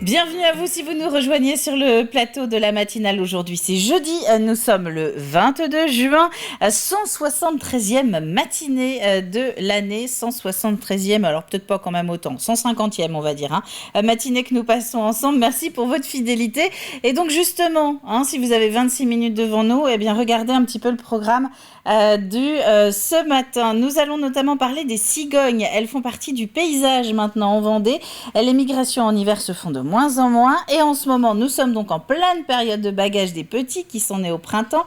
Bienvenue à vous si vous nous rejoignez sur le plateau de la matinale. Aujourd'hui, c'est jeudi, nous sommes le 22 juin, 173e matinée de l'année, 173e, alors peut-être pas quand même autant, 150e on va dire, matinée que nous passons ensemble. Merci pour votre fidélité. Et donc justement, si vous avez 26 minutes devant nous, eh bien regardez un petit peu le programme ce matin. Nous allons notamment parler des cigognes. Elles font partie du paysage maintenant en Vendée. Les migrations en hiver se font de moins en moins et en ce moment nous sommes donc en pleine période de bagage des petits qui sont nés au printemps.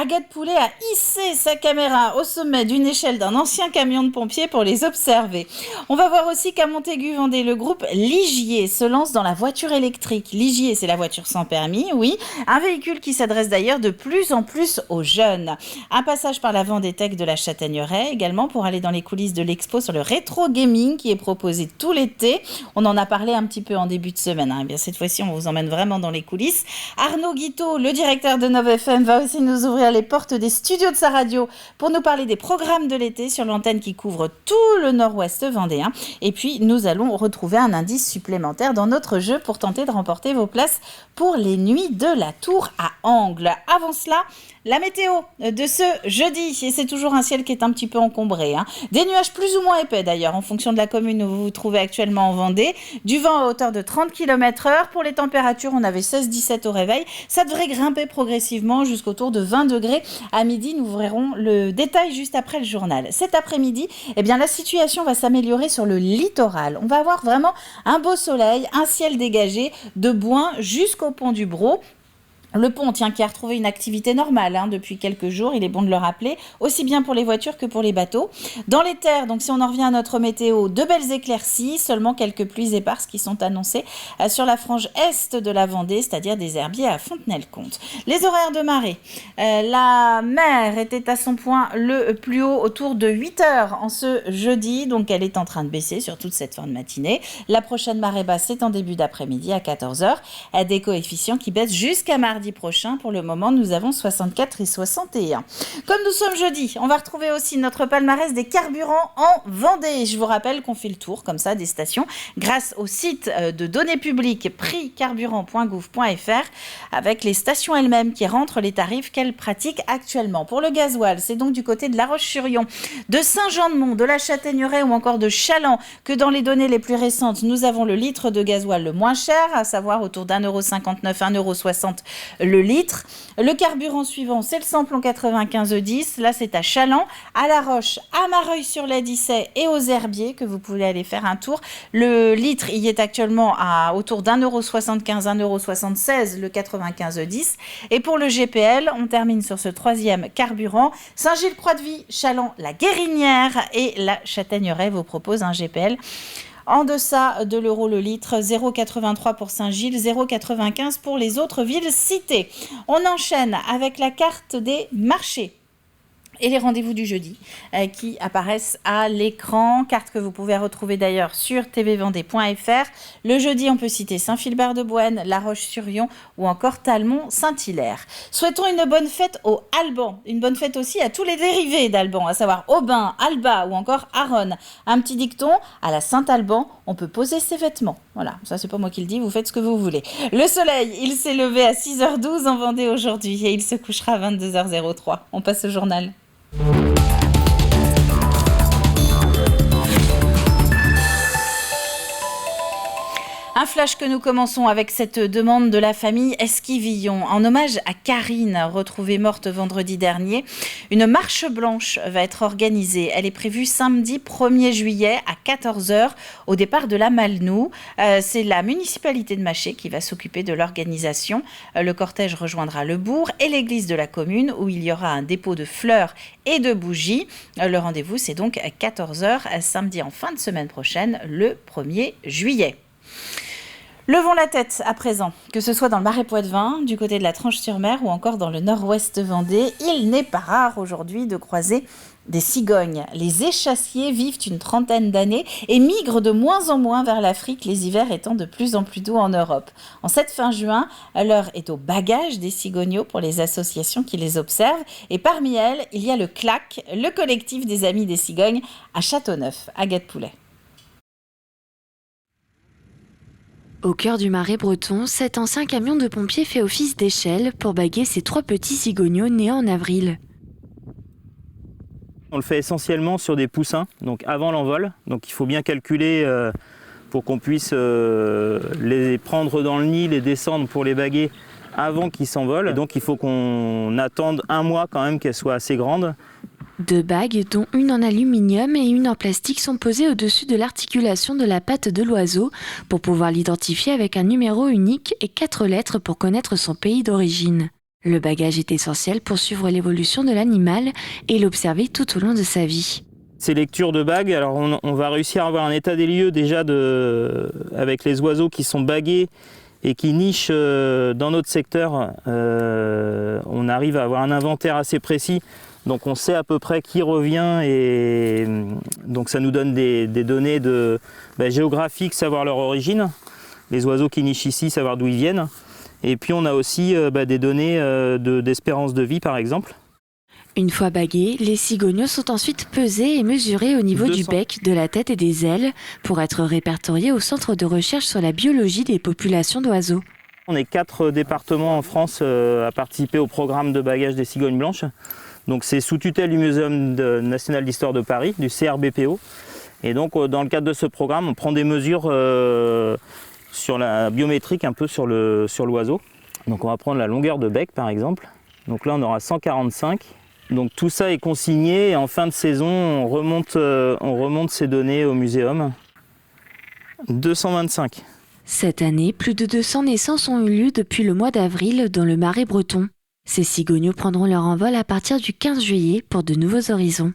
Agathe Poulet a hissé sa caméra au sommet d'une échelle d'un ancien camion de pompiers pour les observer. On va voir aussi qu'à Montaigu-Vendée, le groupe Ligier se lance dans la voiture électrique. Ligier, c'est la voiture sans permis, oui, un véhicule qui s'adresse d'ailleurs de plus en plus aux jeunes. Un passage par la Vendée Tech de la Châtaigneraie également pour aller dans les coulisses de l'expo sur le rétro gaming qui est proposé tout l'été. On en a parlé un petit peu en début de semaine. Eh bien, cette fois-ci, on vous emmène vraiment dans les coulisses. Arnaud Guiteau, le directeur de Nov FM, va aussi nous ouvrir les portes des studios de sa radio pour nous parler des programmes de l'été sur l'antenne qui couvre tout le nord-ouest vendéen. Et puis, nous allons retrouver un indice supplémentaire dans notre jeu pour tenter de remporter vos places pour les nuits de la Tour à Angles. Avant cela, la météo de ce jeudi, et c'est toujours un ciel qui est un petit peu encombré. Des nuages plus ou moins épais d'ailleurs, en fonction de la commune où vous vous trouvez actuellement en Vendée. Du vent à hauteur de 30 km/h. Pour les températures, on avait 16-17 au réveil. Ça devrait grimper progressivement jusqu'autour de 20 degrés. À midi, nous verrons le détail juste après le journal. Cet après-midi, eh bien, la situation va s'améliorer sur le littoral. On va avoir vraiment un beau soleil, un ciel dégagé de Bouin jusqu'au pont du Brau. Le pont, qui a retrouvé une activité normale depuis quelques jours, il est bon de le rappeler, aussi bien pour les voitures que pour les bateaux. Dans les terres, donc si on en revient à notre météo, de belles éclaircies, seulement quelques pluies éparses qui sont annoncées sur la frange est de la Vendée, c'est-à-dire des herbiers à Fontenay-le-Comte. Les horaires de marée, la mer était à son point le plus haut autour de 8 heures en ce jeudi, donc elle est en train de baisser sur toute cette fin de matinée. La prochaine marée basse, c'est en début d'après-midi à 14 heures, des coefficients qui baissent jusqu'à mardi prochain. Pour le moment, nous avons 64 et 61. Comme nous sommes jeudi, on va retrouver aussi notre palmarès des carburants en Vendée. Je vous rappelle qu'on fait le tour comme ça des stations grâce au site de données publiques prixcarburant.gouv.fr avec les stations elles-mêmes qui rentrent les tarifs qu'elles pratiquent actuellement. Pour le gasoil, c'est donc du côté de La Roche-sur-Yon, de Saint-Jean-de-Mont, de la Châtaigneraie ou encore de Chaland que dans les données les plus récentes, nous avons le litre de gasoil le moins cher, à savoir autour d'1,59 €, 1,60 € le litre. Le carburant suivant, c'est le samplon 95E10. Là, c'est à Chaland, à La Roche, à Mareuil-sur-les-Dissay et aux Herbiers que vous pouvez aller faire un tour. Le litre, il est actuellement à autour d'1,75 €, 1,76 € le 95E10. Et pour le GPL, on termine sur ce troisième carburant. Saint-Gilles-Croix-de-Vie, Chaland, la Guérinière et la Châtaigneraie vous proposent un GPL en deçà de l'euro le litre, 0,83 pour Saint-Gilles, 0,95 pour les autres villes citées. On enchaîne avec la carte des marchés et les rendez-vous du jeudi qui apparaissent à l'écran, carte que vous pouvez retrouver d'ailleurs sur tvvendée.fr. Le jeudi, on peut citer Saint-Philbert-de-Bouenne, La Roche-sur-Yon ou encore Talmont-Saint-Hilaire. Souhaitons une bonne fête au Alban, une bonne fête aussi à tous les dérivés d'Alban, à savoir Aubin, Alba ou encore Aronne. Un petit dicton, à la Saint-Alban, on peut poser ses vêtements. Voilà, ça c'est pas moi qui le dis, vous faites ce que vous voulez. Le soleil, il s'est levé à 6h12 en Vendée aujourd'hui et il se couchera à 22h03. On passe au journal. Un flash que nous commençons avec cette demande de la famille Esquivillon. En hommage à Karine, retrouvée morte vendredi dernier, une marche blanche va être organisée. Elle est prévue samedi 1er juillet à 14h au départ de la Malnou. C'est la municipalité de Maché qui va s'occuper de l'organisation. Le cortège rejoindra le bourg et l'église de la commune où il y aura un dépôt de fleurs et de bougies. Le rendez-vous, c'est donc à 14h samedi en fin de semaine prochaine, le 1er juillet. Levons la tête à présent, que ce soit dans le Marais Poitevin, du côté de la Tranche-sur-Mer ou encore dans le nord-ouest Vendée. Il n'est pas rare aujourd'hui de croiser des cigognes. Les échassiers vivent une trentaine d'années et migrent de moins en moins vers l'Afrique, les hivers étant de plus en plus doux en Europe. En cette fin juin, l'heure est au bagage des cigogneaux pour les associations qui les observent. Et parmi elles, il y a le CLAC, le collectif des Amis des Cigognes à Châteauneuf. Agathe Poulet. Au cœur du Marais breton, cet ancien camion de pompiers fait office d'échelle pour baguer ces 3 petits cigogneaux nés en avril. On le fait essentiellement sur des poussins, donc avant l'envol. Donc il faut bien calculer pour qu'on puisse les prendre dans le nid, les descendre pour les baguer avant qu'ils s'envolent. Et donc il faut qu'on attende 1 mois quand même qu'elles soient assez grandes. 2 bagues, dont une en aluminium et une en plastique, sont posées au-dessus de l'articulation de la patte de l'oiseau pour pouvoir l'identifier avec un numéro unique et 4 lettres pour connaître son pays d'origine. Le bagage est essentiel pour suivre l'évolution de l'animal et l'observer tout au long de sa vie. Ces lectures de bagues, alors on va réussir à avoir un état des lieux déjà avec les oiseaux qui sont bagués et qui nichent dans notre secteur. On arrive à avoir un inventaire assez précis, donc on sait à peu près qui revient et donc ça nous donne des données géographiques, savoir leur origine. Les oiseaux qui nichent ici, savoir d'où ils viennent. Et puis on a aussi des données d'espérance de vie par exemple. Une fois bagués, les cigogneaux sont ensuite pesés et mesurés au niveau du bec, de la tête et des ailes pour être répertoriés au Centre de recherche sur la biologie des populations d'oiseaux. On est 4 départements en France à participer au programme de bagage des cigognes blanches. Donc c'est sous tutelle du Muséum national d'histoire de Paris, du CRBPO. Et donc dans le cadre de ce programme, on prend des mesures sur la biométrique, un peu sur l'oiseau. Donc on va prendre la longueur de bec par exemple. Donc là on aura 145. Donc tout ça est consigné et en fin de saison on remonte ces données au muséum. 225. Cette année, plus de 200 naissances ont eu lieu depuis le mois d'avril dans le Marais breton. Ces cigogneaux prendront leur envol à partir du 15 juillet pour de nouveaux horizons.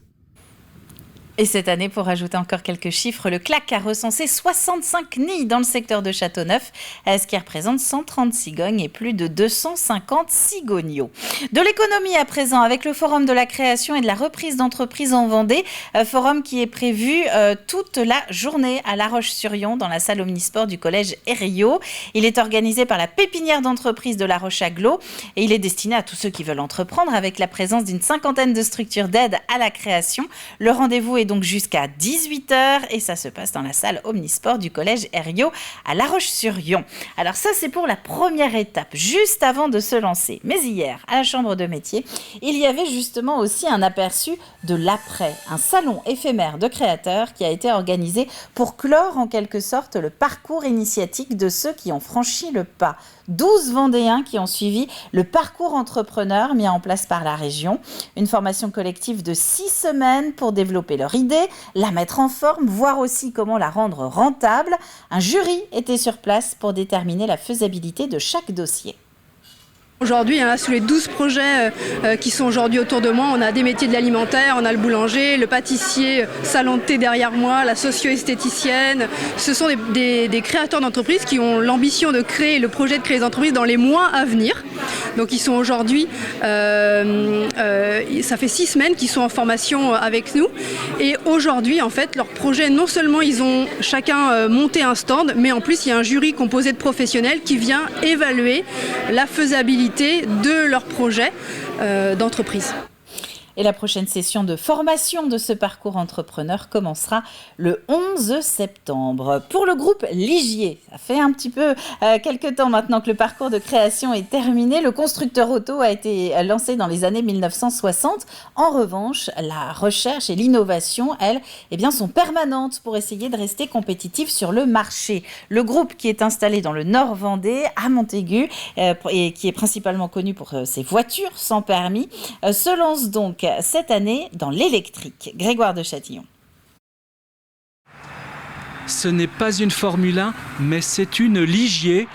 Et cette année, pour ajouter encore quelques chiffres, le CLAC a recensé 65 nids dans le secteur de Châteauneuf, ce qui représente 130 cigognes et plus de 250 cigogneaux. De l'économie à présent, avec le Forum de la création et de la reprise d'entreprises en Vendée, forum qui est prévu toute la journée à La Roche-sur-Yon dans la salle omnisport du collège Herriot. Il est organisé par la pépinière d'entreprise de La Roche-Aglo et il est destiné à tous ceux qui veulent entreprendre avec la présence d'une 50aine de structures d'aide à la création. Le rendez-vous est donc jusqu'à 18h et ça se passe dans la salle omnisport du collège Herriot à La Roche-sur-Yon. Alors ça, c'est pour la première étape, juste avant de se lancer. Mais hier, à la Chambre de métier, il y avait justement aussi un aperçu de l'après, un salon éphémère de créateurs qui a été organisé pour clore en quelque sorte le parcours initiatique de ceux qui ont franchi le pas. 12 Vendéens qui ont suivi le parcours entrepreneur mis en place par la région. Une formation collective de 6 semaines pour développer leur idée, la mettre en forme, voir aussi comment la rendre rentable. Un jury était sur place pour déterminer la faisabilité de chaque dossier. Aujourd'hui, sur les 12 projets qui sont aujourd'hui autour de moi, on a des métiers de l'alimentaire, on a le boulanger, le pâtissier, salon de thé derrière moi, la socio-esthéticienne. Ce sont des créateurs d'entreprises qui ont l'ambition de créer le projet de créer des entreprises dans les mois à venir. Donc ils sont aujourd'hui, ça fait 6 semaines qu'ils sont en formation avec nous. Et aujourd'hui, en fait, leur projet, non seulement ils ont chacun monté un stand, mais en plus il y a un jury composé de professionnels qui vient évaluer la faisabilité de leur projet d'entreprise. Et la prochaine session de formation de ce parcours entrepreneur commencera le 11 septembre. Pour le groupe Ligier, ça fait un petit peu quelques temps maintenant que le parcours de création est terminé. Le constructeur auto a été lancé dans les années 1960. En revanche, la recherche et l'innovation, elles, sont permanentes pour essayer de rester compétitifs sur le marché. Le groupe qui est installé dans le Nord Vendée, à Montaigu, et qui est principalement connu pour ses voitures sans permis, se lance donc cette année dans l'électrique. Grégoire de Châtillon. Ce n'est pas une Formule 1, mais c'est une Ligier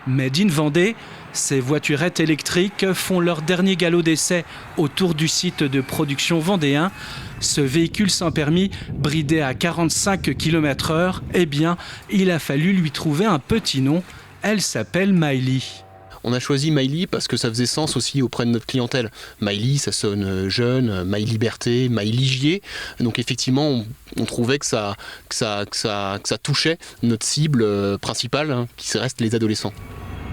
made in Vendée. Ces voiturettes électriques font leur dernier galop d'essai autour du site de production vendéen. Ce véhicule sans permis, bridé à 45 km/h, il a fallu lui trouver un petit nom. Elle s'appelle Miley. On a choisi Mailly parce que ça faisait sens aussi auprès de notre clientèle. Mailly, ça sonne jeune, Maille Liberté, Maille Ligier. Donc effectivement, on trouvait que ça touchait notre cible principale, qui reste les adolescents.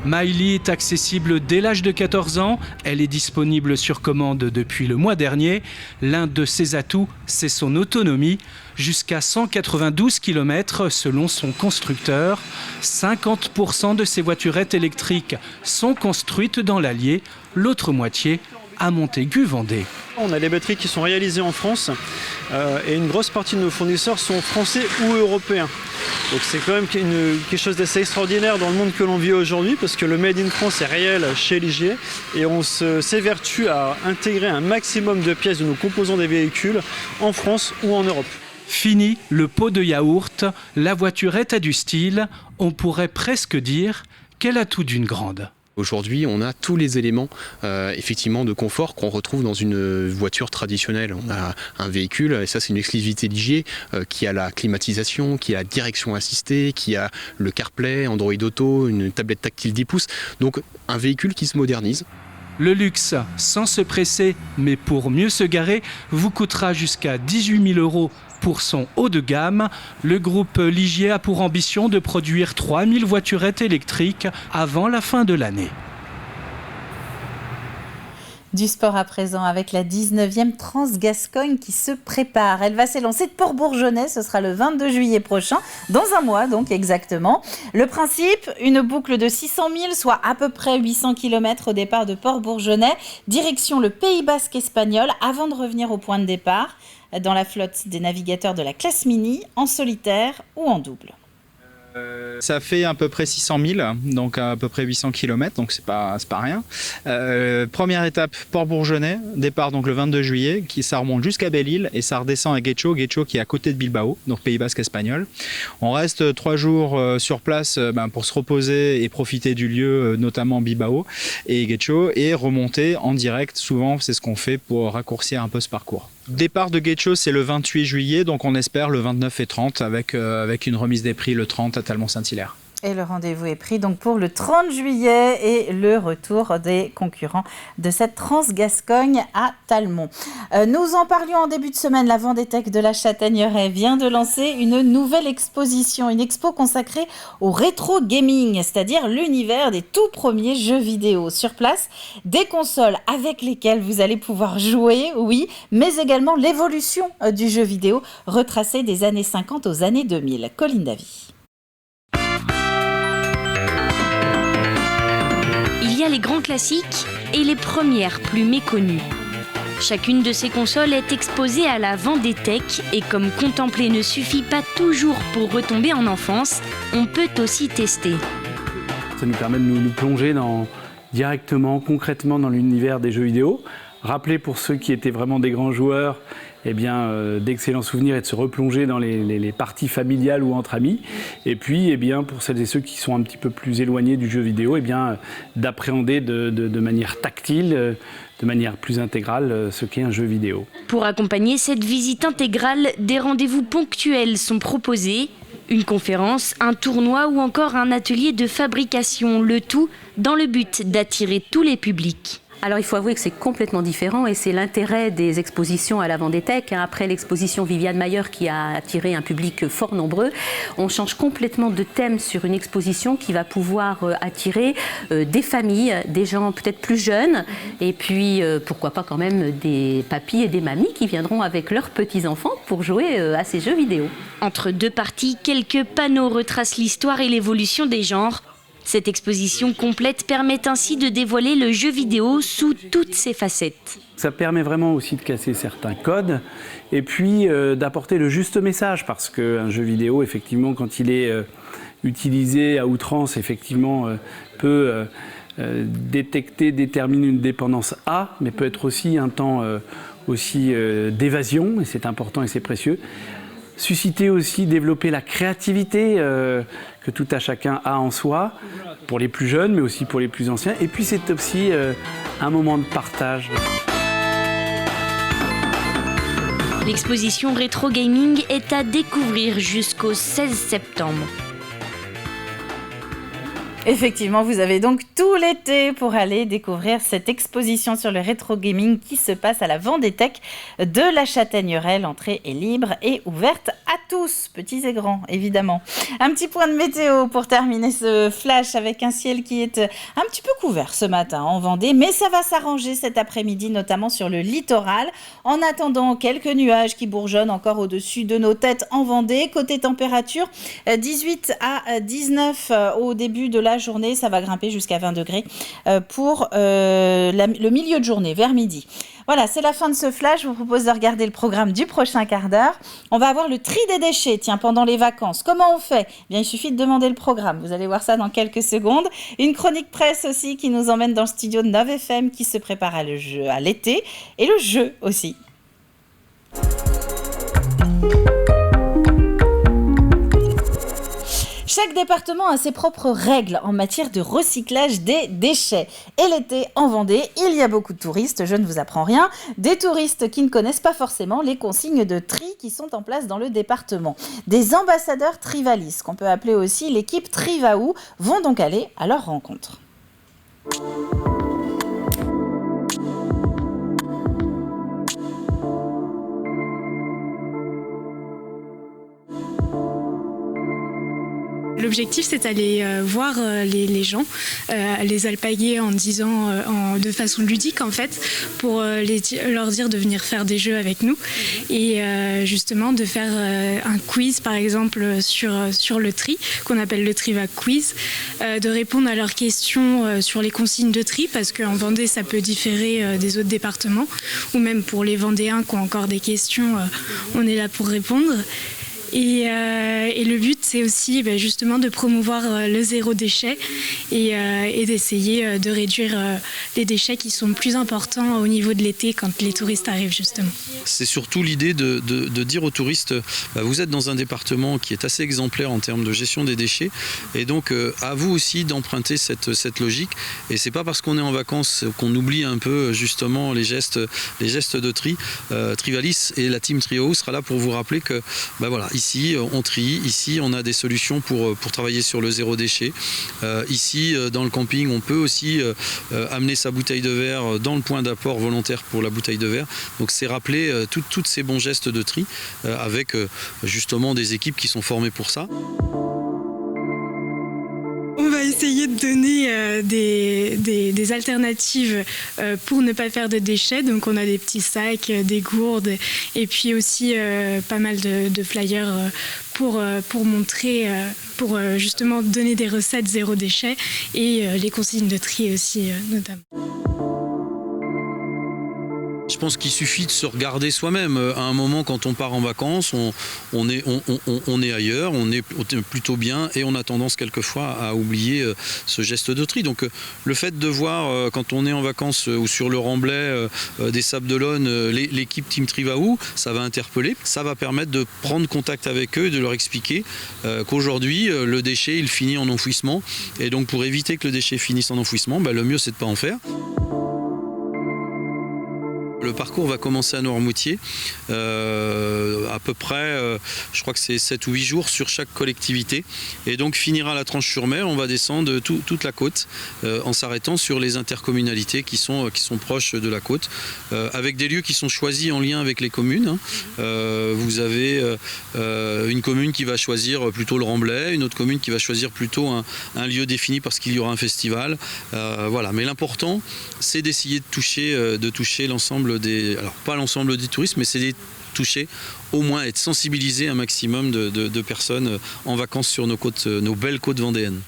Mailly est accessible dès l'âge de 14 ans. Elle est disponible sur commande depuis le mois dernier. L'un de ses atouts, c'est son autonomie. Jusqu'à 192 km selon son constructeur. 50% de ces voiturettes électriques sont construites dans l'Allier, l'autre moitié à Montaigu-Vendée. On a des batteries qui sont réalisées en France et une grosse partie de nos fournisseurs sont français ou européens. Donc c'est quand même quelque chose d'assez extraordinaire dans le monde que l'on vit aujourd'hui parce que le Made in France est réel chez Ligier et on s'évertue à intégrer un maximum de pièces de nos composants des véhicules en France ou en Europe. Fini le pot de yaourt, la voiturette a du style, on pourrait presque dire qu'elle a tout d'une grande. Aujourd'hui, on a tous les éléments effectivement de confort qu'on retrouve dans une voiture traditionnelle. On a un véhicule, et ça c'est une exclusivité Ligier, qui a la climatisation, qui a la direction assistée, qui a le CarPlay, Android Auto, une tablette tactile 10 pouces. Donc un véhicule qui se modernise. Le luxe, sans se presser, mais pour mieux se garer, vous coûtera jusqu'à 18 000 € pour son haut de gamme. Le groupe Ligier a pour ambition de produire 3000 voiturettes électriques avant la fin de l'année. Du sport à présent avec la 19e Transgascogne qui se prépare. Elle va s'élancer de Port-Bourgeonnais, ce sera le 22 juillet prochain, dans un mois donc exactement. Le principe, une boucle de 600 000, soit à peu près 800 km au départ de Port-Bourgeonnais, direction le Pays Basque espagnol, avant de revenir au point de départ, dans la flotte des navigateurs de la classe mini, en solitaire ou en double. Ça fait à peu près 600 000, donc à peu près 800 km, donc c'est pas rien. Première étape, Port-Bourgeonnais, départ donc le 22 juillet, ça remonte jusqu'à Belle-Île et ça redescend à Guecho qui est à côté de Bilbao, donc Pays Basque espagnol. On reste 3 jours sur place pour se reposer et profiter du lieu, notamment Bilbao et Guecho, et remonter en direct. Souvent, c'est ce qu'on fait pour raccourcir un peu ce parcours. Départ de Guecho, c'est le 28 juillet, donc on espère le 29 et 30 avec une remise des prix le 30 à Talmont-Saint-Hilaire. Et le rendez-vous est pris donc pour le 30 juillet et le retour des concurrents de cette Transgascogne à Talmont. Nous en parlions en début de semaine, la Vendétech de la Châtaigneraie vient de lancer une nouvelle exposition, une expo consacrée au rétro gaming, c'est-à-dire l'univers des tout premiers jeux vidéo. Sur place, des consoles avec lesquelles vous allez pouvoir jouer, oui, mais également l'évolution du jeu vidéo retracée des années 50 aux années 2000. Colline Davy. Il y a les grands classiques et les premières plus méconnues. Chacune de ces consoles est exposée à la Vendétech et comme contempler ne suffit pas toujours pour retomber en enfance, on peut aussi tester. Ça nous permet de nous plonger directement, concrètement dans l'univers des jeux vidéo. Rappeler pour ceux qui étaient vraiment des grands joueurs, d'excellents souvenirs et de se replonger dans les parties familiales ou entre amis. Et puis, pour celles et ceux qui sont un petit peu plus éloignés du jeu vidéo, d'appréhender de manière tactile, de manière plus intégrale, ce qu'est un jeu vidéo. Pour accompagner cette visite intégrale, des rendez-vous ponctuels sont proposés. Une conférence, un tournoi ou encore un atelier de fabrication, le tout dans le but d'attirer tous les publics. Alors il faut avouer que c'est complètement différent et c'est l'intérêt des expositions à la Vendétech. Après l'exposition Viviane Mayer qui a attiré un public fort nombreux, on change complètement de thème sur une exposition qui va pouvoir attirer des familles, des gens peut-être plus jeunes et puis pourquoi pas quand même des papis et des mamies qui viendront avec leurs petits-enfants pour jouer à ces jeux vidéo. Entre deux parties, quelques panneaux retracent l'histoire et l'évolution des genres. Cette exposition complète permet ainsi de dévoiler le jeu vidéo sous toutes ses facettes. Ça permet vraiment aussi de casser certains codes et puis d'apporter le juste message parce qu'un jeu vidéo, effectivement, quand il est utilisé à outrance, effectivement, peut déterminer une dépendance à, mais peut être aussi un temps d'évasion, et c'est important et c'est précieux. Susciter aussi, développer la créativité que tout à chacun a en soi, pour les plus jeunes, mais aussi pour les plus anciens. Et puis c'est aussi un moment de partage. L'exposition Rétro Gaming est à découvrir jusqu'au 16 septembre. Effectivement, vous avez donc tout l'été pour aller découvrir cette exposition sur le rétro gaming qui se passe à la Vendée-Tech de la Châtaigneraie. L'entrée est libre et ouverte à tous, petits et grands, évidemment. Un petit point de météo pour terminer ce flash avec un ciel qui est un petit peu couvert ce matin en Vendée, mais ça va s'arranger cet après-midi, notamment sur le littoral. En attendant, quelques nuages qui bourgeonnent encore au-dessus de nos têtes en Vendée. Côté température, 18 à 19 au début de la journée, ça va grimper jusqu'à 20 degrés pour le milieu de journée, vers midi. Voilà, c'est la fin de ce flash. Je vous propose de regarder le programme du prochain quart d'heure. On va avoir le tri des déchets, pendant les vacances. Comment on fait ? Bien, il suffit de demander le programme. Vous allez voir ça dans quelques secondes. Une chronique presse aussi qui nous emmène dans le studio de 9FM qui se prépare à l'été et le jeu aussi. Chaque département a ses propres règles en matière de recyclage des déchets. Et l'été, en Vendée, il y a beaucoup de touristes, je ne vous apprends rien. Des touristes qui ne connaissent pas forcément les consignes de tri qui sont en place dans le département. Des ambassadeurs Trivalis, qu'on peut appeler aussi l'équipe Trivaou, vont donc aller à leur rencontre. L'objectif, c'est d'aller voir les gens, les alpaguer en disant de façon ludique en fait, pour leur dire de venir faire des jeux avec nous et justement de faire un quiz par exemple sur le tri, qu'on appelle le Triva Quiz, de répondre à leurs questions sur les consignes de tri, parce qu'en Vendée ça peut différer des autres départements, ou même pour les Vendéens qui ont encore des questions, on est là pour répondre. Et le but, c'est aussi justement de promouvoir le zéro déchet et d'essayer de réduire les déchets qui sont plus importants au niveau de l'été quand les touristes arrivent justement. C'est surtout l'idée de dire aux touristes, vous êtes dans un département qui est assez exemplaire en termes de gestion des déchets, et donc à vous aussi d'emprunter cette logique. Et c'est pas parce qu'on est en vacances qu'on oublie un peu justement les gestes de tri. Trivalis et la team Trio sera là pour vous rappeler que voilà, ici on trie, ici on a des solutions pour travailler sur le zéro déchet. Ici dans le camping on peut aussi amener sa bouteille de verre dans le point d'apport volontaire pour la bouteille de verre. Donc c'est rappeler tous ces bons gestes de tri avec justement des équipes qui sont formées pour ça. On va essayer de donner des alternatives pour ne pas faire de déchets. Donc on a des petits sacs, des gourdes et puis aussi pas mal de flyers pour montrer, pour justement donner des recettes zéro déchet et les consignes de tri aussi notamment. Je pense qu'il suffit de se regarder soi-même. À un moment, quand on part en vacances, on est ailleurs, on est plutôt bien et on a tendance quelquefois à oublier ce geste de tri. Donc le fait de voir quand on est en vacances ou sur le remblai des Sables d'Olonne l'équipe Team Trivaou, ça va interpeller. Ça va permettre de prendre contact avec eux et de leur expliquer qu'aujourd'hui, le déchet, il finit en enfouissement. Et donc pour éviter que le déchet finisse en enfouissement, le mieux c'est de ne pas en faire. Le parcours va commencer à Noirmoutier, à peu près, je crois que c'est 7 ou 8 jours sur chaque collectivité. Et donc finira à la Tranche-sur-Mer, on va descendre toute la côte en s'arrêtant sur les intercommunalités qui sont proches de la côte, avec des lieux qui sont choisis en lien avec les communes. Vous avez une commune qui va choisir plutôt le Remblai, une autre commune qui va choisir plutôt un lieu défini parce qu'il y aura un festival. Voilà. Mais l'important, c'est d'essayer de toucher l'ensemble alors pas l'ensemble des touristes, mais c'est de toucher, au moins être sensibilisé un maximum de personnes en vacances sur nos côtes, nos belles côtes vendéennes.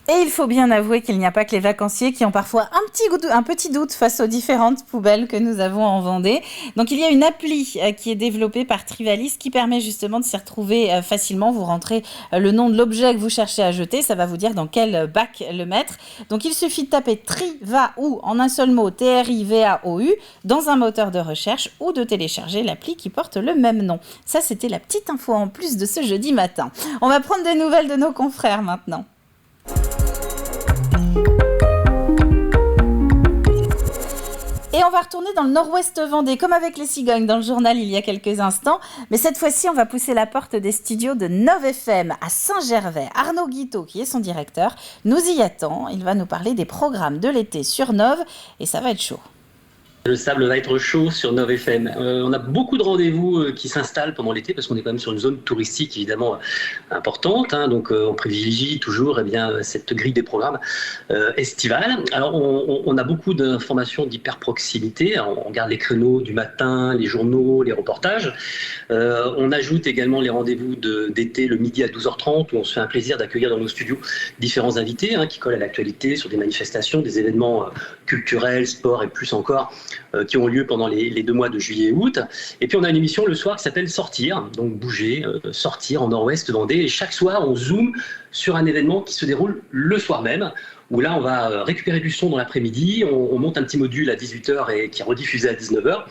Et il faut bien avouer qu'il n'y a pas que les vacanciers qui ont parfois un petit doute face aux différentes poubelles que nous avons en Vendée. Donc il y a une appli qui est développée par Trivalis qui permet justement de s'y retrouver facilement. Vous rentrez le nom de l'objet que vous cherchez à jeter, ça va vous dire dans quel bac le mettre. Donc il suffit de taper Trivaou en un seul mot, T-R-I-V-A-O-U, dans un moteur de recherche ou de télécharger l'appli qui porte le même nom. Ça, c'était la petite info en plus de ce jeudi matin. On va prendre des nouvelles de nos confrères maintenant. Et on va retourner dans le nord-ouest Vendée, comme avec les cigognes dans le journal il y a quelques instants. Mais cette fois-ci, on va pousser la porte des studios de Nov FM à Saint-Gervais. Arnaud Guiteau, qui est son directeur, nous y attend. Il va nous parler des programmes de l'été sur Nov et ça va être chaud. Le sable va être chaud sur Nov FM. On a beaucoup de rendez-vous qui s'installent pendant l'été parce qu'on est quand même sur une zone touristique évidemment importante. Donc on privilégie toujours cette grille des programmes estivales. Alors on a beaucoup d'informations d'hyper proximité. On regarde les créneaux du matin, les journaux, les reportages. On ajoute également les rendez-vous d'été le midi à 12h30 où on se fait un plaisir d'accueillir dans nos studios différents invités qui collent à l'actualité sur des manifestations, des événements culturels, sport et plus encore qui ont lieu pendant les 2 mois de juillet et août. Et puis on a une émission le soir qui s'appelle Sortir, donc bouger, sortir en nord-ouest Vendée. Et chaque soir, on zoome sur un événement qui se déroule le soir même, où là on va récupérer du son dans l'après-midi, on monte un petit module à 18h et qui est rediffusé à 19h.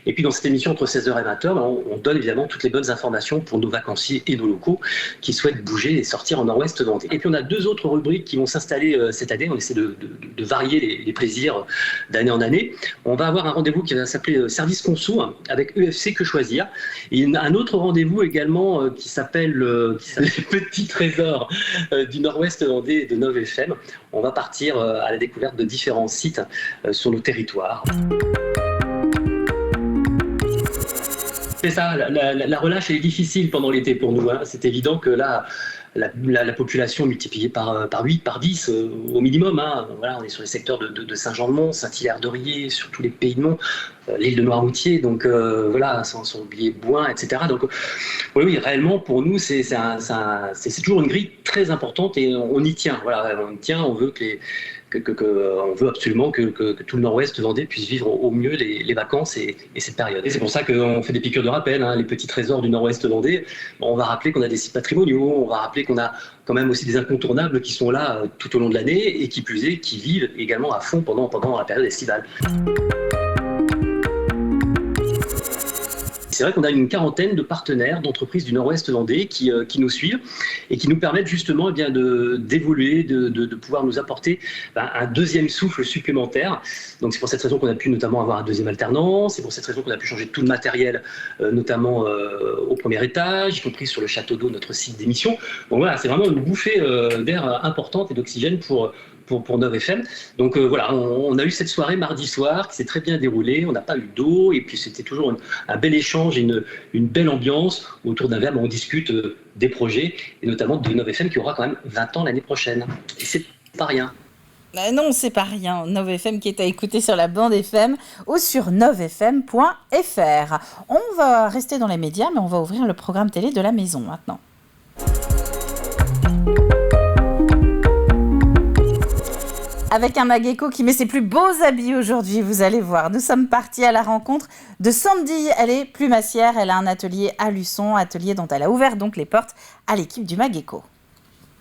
Et puis dans cette émission entre 16h et 20h, on donne évidemment toutes les bonnes informations pour nos vacanciers et nos locaux qui souhaitent bouger et sortir en nord-ouest Vendée. Et puis on a 2 autres rubriques qui vont s'installer cette année. On essaie de varier les plaisirs d'année en année. On va avoir un rendez-vous qui va s'appeler Service Conso avec UFC Que Choisir. Et un autre rendez-vous également qui s'appelle les Petits Trésors du nord-ouest Vendée de Nov FM. On va partir à la découverte de différents sites sur nos territoires. C'est ça, la relâche est difficile pendant l'été pour nous. C'est évident que là, la population multipliée par 8, par 10 au minimum. Voilà, on est sur les secteurs de Saint-Jean-de-Mont, Saint-Hilaire-d'Orier, sur tous les pays de Mont, l'île de Noirmoutier, donc voilà, sans oublier Bouin, etc. Donc oui, réellement pour nous, c'est toujours une grille très importante et on y tient. Voilà, on y tient, on veut on veut absolument que tout le nord-ouest Vendée puisse vivre au mieux les vacances et cette période. Et c'est pour ça qu'on fait des piqûres de rappel, les petits trésors du nord-ouest Vendée. On va rappeler qu'on a des sites patrimoniaux, on va rappeler qu'on a quand même aussi des incontournables qui sont là tout au long de l'année et qui plus est, qui vivent également à fond pendant la période estivale. C'est vrai qu'on a une quarantaine de partenaires d'entreprises du nord-ouest Vendée qui nous suivent et qui nous permettent justement d'évoluer, de pouvoir nous apporter un deuxième souffle supplémentaire. Donc c'est pour cette raison qu'on a pu notamment avoir un deuxième alternant, c'est pour cette raison qu'on a pu changer tout le matériel, notamment au premier étage, y compris sur le château d'eau, notre site d'émission. Donc voilà, c'est vraiment une bouffée d'air importante et d'oxygène pour Nov FM. Donc voilà, on a eu cette soirée mardi soir qui s'est très bien déroulée, on n'a pas eu d'eau et puis c'était toujours un bel échange et une belle ambiance autour d'un verre où on discute des projets et notamment de Nov FM qui aura quand même 20 ans l'année prochaine. Et c'est pas rien. Non, c'est pas rien. Nov FM qui est à écouter sur la bande FM ou sur novfm.fr. On va rester dans les médias mais on va ouvrir le programme télé de la maison maintenant. Avec un Mageco qui met ses plus beaux habits aujourd'hui, vous allez voir. Nous sommes partis à la rencontre de Sandy. Elle est plumassière, elle a un atelier à Luçon, atelier dont elle a ouvert donc les portes à l'équipe du Mageco.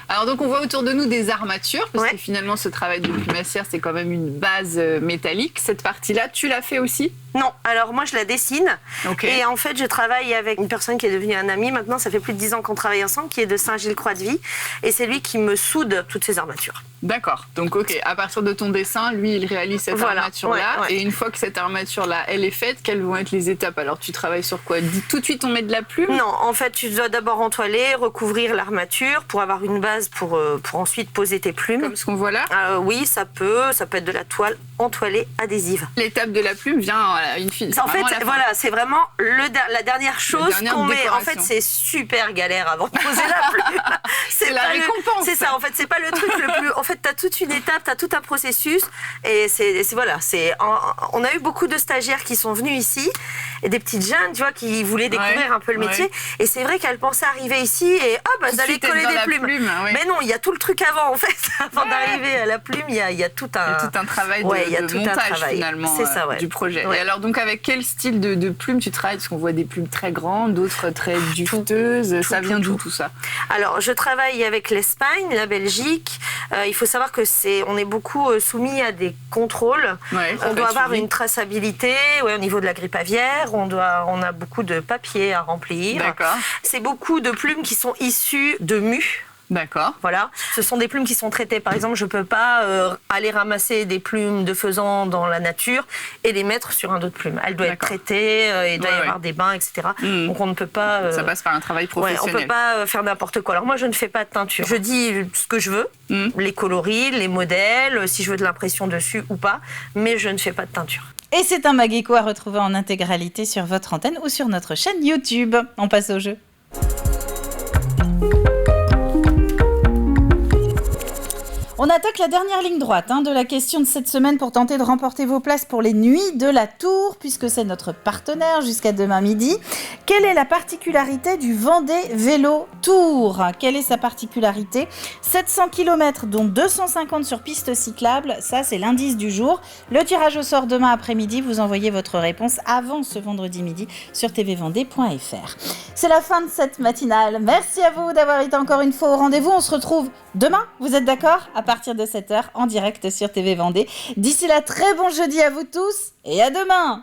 Alors donc on voit autour de nous des armatures, parce que finalement ce travail de plumassière c'est quand même une base métallique. Cette partie-là, tu l'as fait aussi ? Non, alors moi je la dessine et en fait je travaille avec une personne qui est devenue un ami, maintenant ça fait plus de 10 ans qu'on travaille ensemble, qui est de Saint-Gilles-Croix-de-Vie et c'est lui qui me soude toutes ces armatures. D'accord, donc à partir de ton dessin, lui il réalise cette armature-là et une fois que cette armature-là elle est faite, quelles vont être les étapes ? Alors tu travailles sur quoi ? Tout de suite on met de la plume ? Non, en fait tu dois d'abord entoiler, recouvrir l'armature pour avoir une base pour ensuite poser tes plumes. Comme ce qu'on voit là ? Oui, ça peut être de la toile entoilée adhésive. L'étape de la plume vient une fine. En fait, voilà, c'est vraiment la dernière chose qu'on met. En fait, c'est super galère avant de poser la plume. C'est la récompense. C'est ça, en fait, c'est pas le truc le plus... En fait, t'as toute une étape, t'as tout un processus. Et on a eu beaucoup de stagiaires qui sont venus ici, et des petites jeunes, tu vois, qui voulaient découvrir un peu le métier. Et c'est vrai qu'elles pensaient arriver ici et vous allez coller des plumes. Mais non, il y a tout le truc avant, en fait. Avant d'arriver à la plume, il y a tout un travail de montage, finalement, du projet. Et alors, donc, avec quel style de plumes tu travailles ? Parce qu'on voit des plumes très grandes, d'autres très dufteuses. Ça vient d'où tout ça ? Alors, je travaille avec l'Espagne, la Belgique. Il faut savoir que on est beaucoup soumis à des contrôles. On doit avoir une traçabilité au niveau de la grippe aviaire. On a beaucoup de papiers à remplir. D'accord. C'est beaucoup de plumes qui sont issues de mues. D'accord. Voilà. Ce sont des plumes qui sont traitées. Par exemple, je ne peux pas aller ramasser des plumes de faisan dans la nature et les mettre sur un dos de plume. Elle doit être traitée, il doit y avoir des bains, etc. Donc on ne peut pas... Ça passe par un travail professionnel. On ne peut pas faire n'importe quoi. Alors moi, je ne fais pas de teinture. Je dis ce que je veux, les coloris, les modèles, si je veux de l'impression dessus ou pas, mais je ne fais pas de teinture. Et c'est un Mageco à retrouver en intégralité sur votre antenne ou sur notre chaîne YouTube. On passe au jeu. On attaque la dernière ligne droite de la question de cette semaine pour tenter de remporter vos places pour les Nuits de la Tour, puisque c'est notre partenaire jusqu'à demain midi. Quelle est la particularité du Vendée Vélo Tour ? Quelle est sa particularité ? 700 km, dont 250 sur piste cyclable, ça c'est l'indice du jour. Le tirage au sort demain après-midi, vous envoyez votre réponse avant ce vendredi midi sur tvvendée.fr. C'est la fin de cette matinale. Merci à vous d'avoir été encore une fois au rendez-vous. On se retrouve demain, vous êtes d'accord ? À partir de 7h en direct sur TV Vendée. D'ici là, très bon jeudi à vous tous et à demain.